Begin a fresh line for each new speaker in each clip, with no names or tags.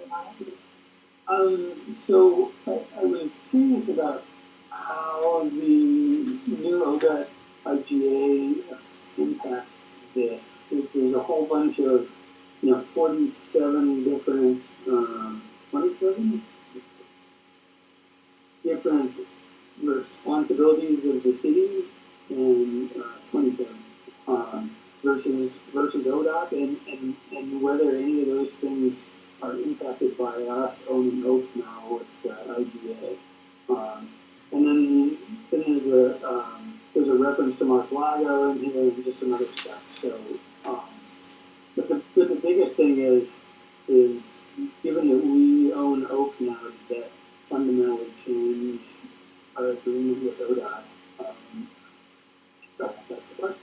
money?
So I was curious about how the new ODOT IGA impacts this. There's a whole bunch of, 47 different, 27 different responsibilities of the city, and 27 versus ODOT, and whether any of those things are impacted by us owning Oak now with IGA. And then there's a reference to Mark Lago in here and just some other stuff. So, but the biggest thing is given that we own Oak now, does that fundamentally change our agreement with ODOT? That's the question.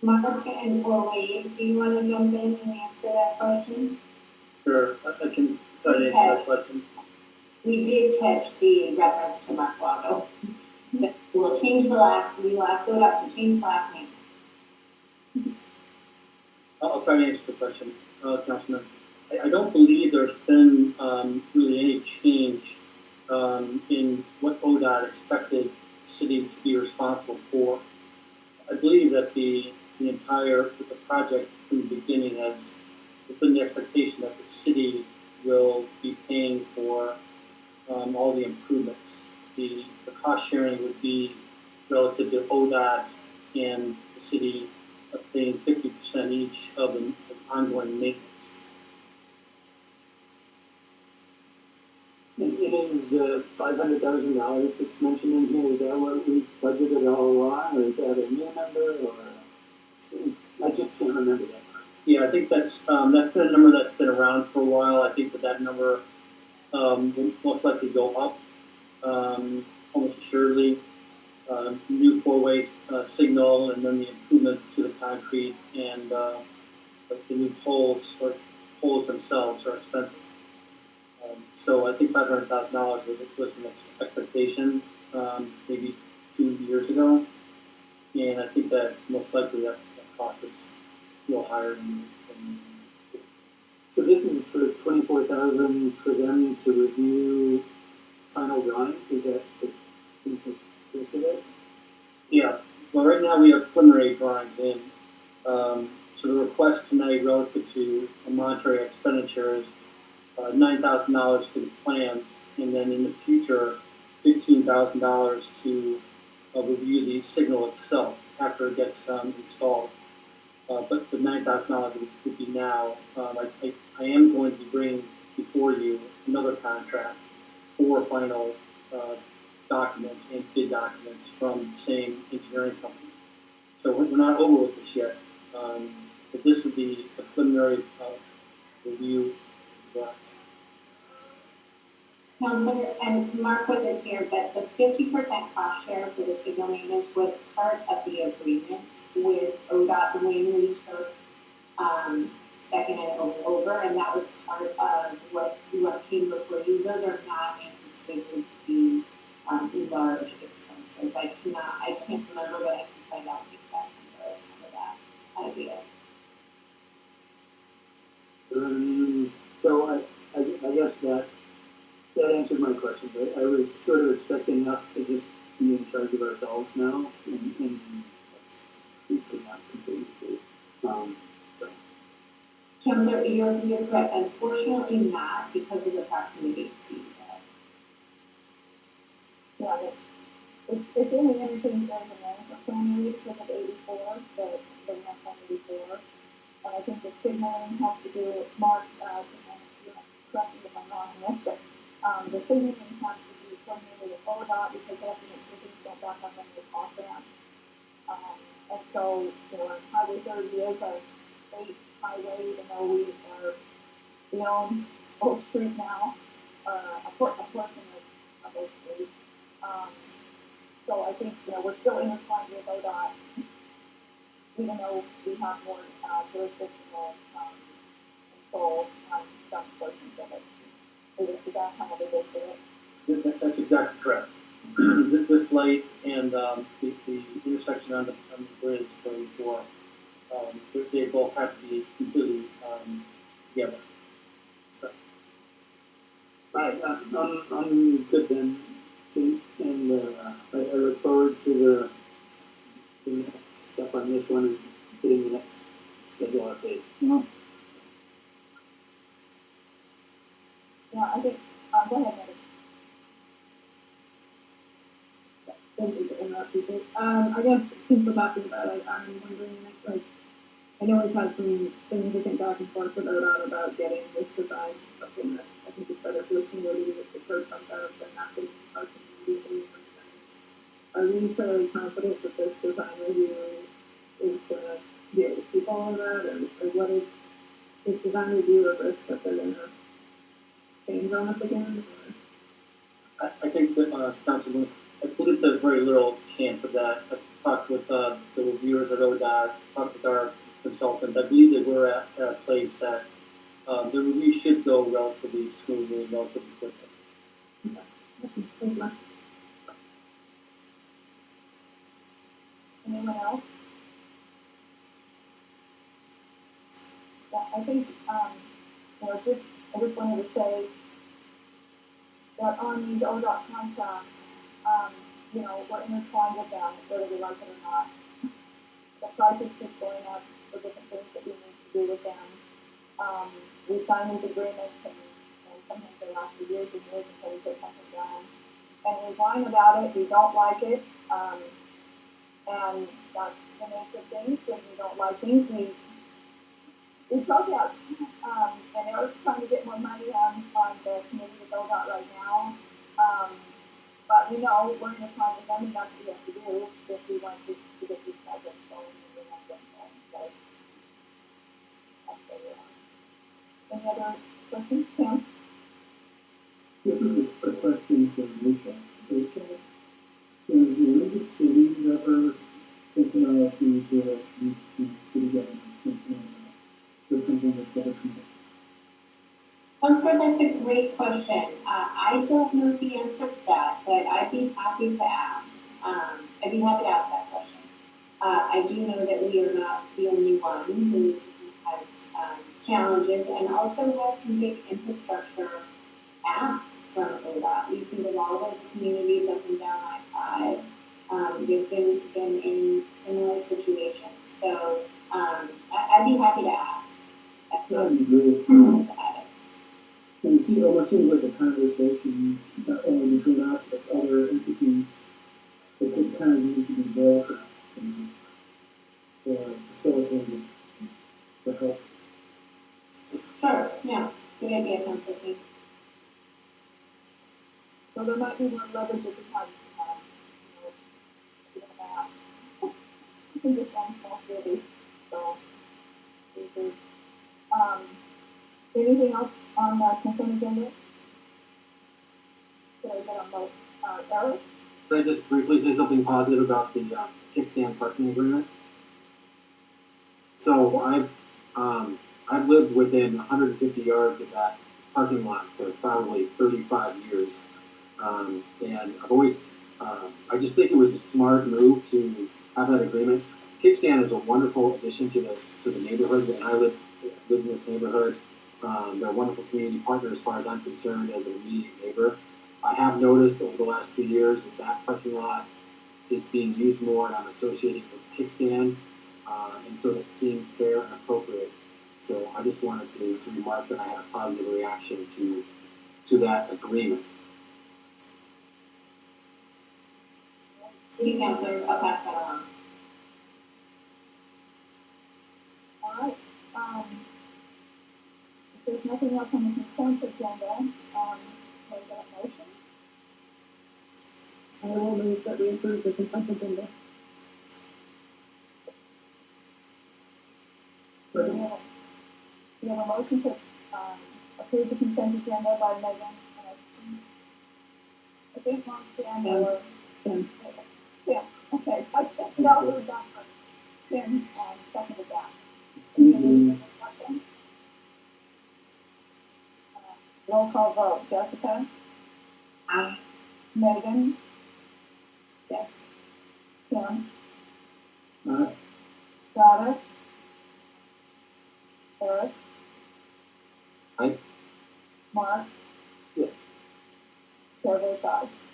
Mark and or Wade, do you want to jump in and answer that question?
Sure, I can try to answer that question.
We did catch the reference to Mark Lago. So we'll change we will ask ODOT to change the last name.
I'll try to answer the question, Councilman. I don't believe there's been really any change in what ODOT expected the city to be responsible for. I believe that the project from the beginning has been the expectation that the city will be paying for all the improvements. The cost sharing would be relative to ODOT and the city paying 50% each of the ongoing maintenance.
And is the $500,000 that's mentioned in here, is that what we budgeted all along, or is that a new number, or I just can't remember that.
Yeah, I think that's been a number that's been around for a while. I think that number will most likely go up, almost assuredly. New four-way signal, and then the improvements to the concrete and the new poles themselves are expensive. So I think $500,000 was an expectation maybe 2 years ago, and I think that most likely that cost is a little higher than.
So this is for $24,000 for them to review final drawings. Is that it?
Yeah. Well, right now we have preliminary drawings in. So the request tonight relative to monetary expenditures. $9,000 for the plans, and then in the future, $15,000 to review the signal itself after it gets installed. But the $9,000 would be now. I am going to be bringing before you another contract for final documents and bid documents from the same engineering company. So we're not over with this yet, but this would be a preliminary review.
Councilor, and Mark wasn't here, but the 50% cost share for the signal maintenance was part of the agreement with ODOT when we took second and over, and that was part of what came before you. Those are not anticipated to be large expenses. I can't remember, but I can find out the exact number as part of that idea.
So I guess that answered my question, but I was sort of expecting us to just be in charge of ourselves now, and that's not completely true. So.
Councilor, you're correct. Unfortunately not, because of the proximity to you.
Yeah, it's in the energy and management plan release of 84, the ramp on 84. And I think the signaling has to do with Mark, correct me if I'm wrong on this, but the signaling has to be coordinated with ODOT because they have to make sure things don't back up on the off ramp. And so, Highway 30 is a state highway, even though we own Oak Street now, a portion of Oak Street. So I think, we're still intertwined with ODOT, even though we have more jurisdictional control on some portions of it. Is that how they go through it?
That's exactly correct. This light and the intersection on the bridge 34, they both have to be completely together.
I'm good then, and I look forward to the next step on this one and getting the next schedule update.
Yeah, I think, go ahead, Megan.
Don't mean to interrupt people. I guess since we're talking about it, I'm wondering, like, I know we've had some significant back and forth with ODOT about getting this designed to something that I think is better for the community with the curb cut tariffs and not getting parking immediately. Are we fairly confident that this design review is going to be able to keep all of that, or what is design review a risk that they're going to change on us again?
I think that, Councilman, I believe there's very little chance of that. I've talked with, the reviewers at ODOT, talked with our consultant. I believe that we're at a place that, the review should go relatively smoothly and relatively quickly.
Listen, thank you.
Anyone else? Yeah, I think, I just wanted to say that on these ODOT contracts, we're intertwined with them, whether we like it or not. The prices keep going up for different things that we need to do with them. We sign these agreements and sometimes they last for years and years until we put something down. And we whine about it, we don't like it, and that's the nature of things. When we don't like things, we protest. And Eric's trying to get more money on the committee with ODOT right now. But we know we're in a time with them and that's what we have to do if we want to get these projects going and we want them going. So that's where we are. Any other questions? Tim?
This is a question for Rachel. Rachel, is the League of Cities ever thinking about the direction between city governments and something that's ever come up?
Counselor, that's a great question. I don't know the answer to that, but I'd be happy to ask. I'd be happy to ask that question. I do know that we are not the only one who has challenges and also has some big infrastructure asks from ODOT. We think of all those communities up and down I-5. They've been in similar situations. So I'd be happy to ask.
That'd be great. And it almost seems like a conversation, not only between us, but other entities that could kind of use to be built or facilitated to help.
Sure, yeah, good idea, Councilor King.
So there might be more leverage at the time, in this one small city. So, anything else on the consent agenda? Did I get a vote? Eric?
Can I just briefly say something positive about the kickstand parking agreement? So I've lived within 150 yards of that parking lot for probably 35 years, and I've always I just think it was a smart move to have that agreement. Kickstand is a wonderful addition to the neighborhood, and I live in this neighborhood. They're a wonderful community partner as far as I'm concerned as an immediate neighbor. I have noticed over the last few years that parking lot is being used more, and I'm associating with kickstand, and so that seemed fair and appropriate. So I just wanted to remark that I had a positive reaction to that agreement.
Thank you, Councilor. I'll pass that along.
All right. If there's nothing else on the consent agenda, can I get a motion?
I will move that we approve the consent agenda.
We have a motion to approve the consent agenda by Megan. I think Mark, Tim, or
Tim.
Tim. Okay. I think y'all were done for Tim seconded that. Any discussion? Roll call vote. Jessica?
Aye.
Megan? Yes. Tim?
Aye.
Travis? Eric?
Aye.
Mark?
Yes.
Chair votes aye.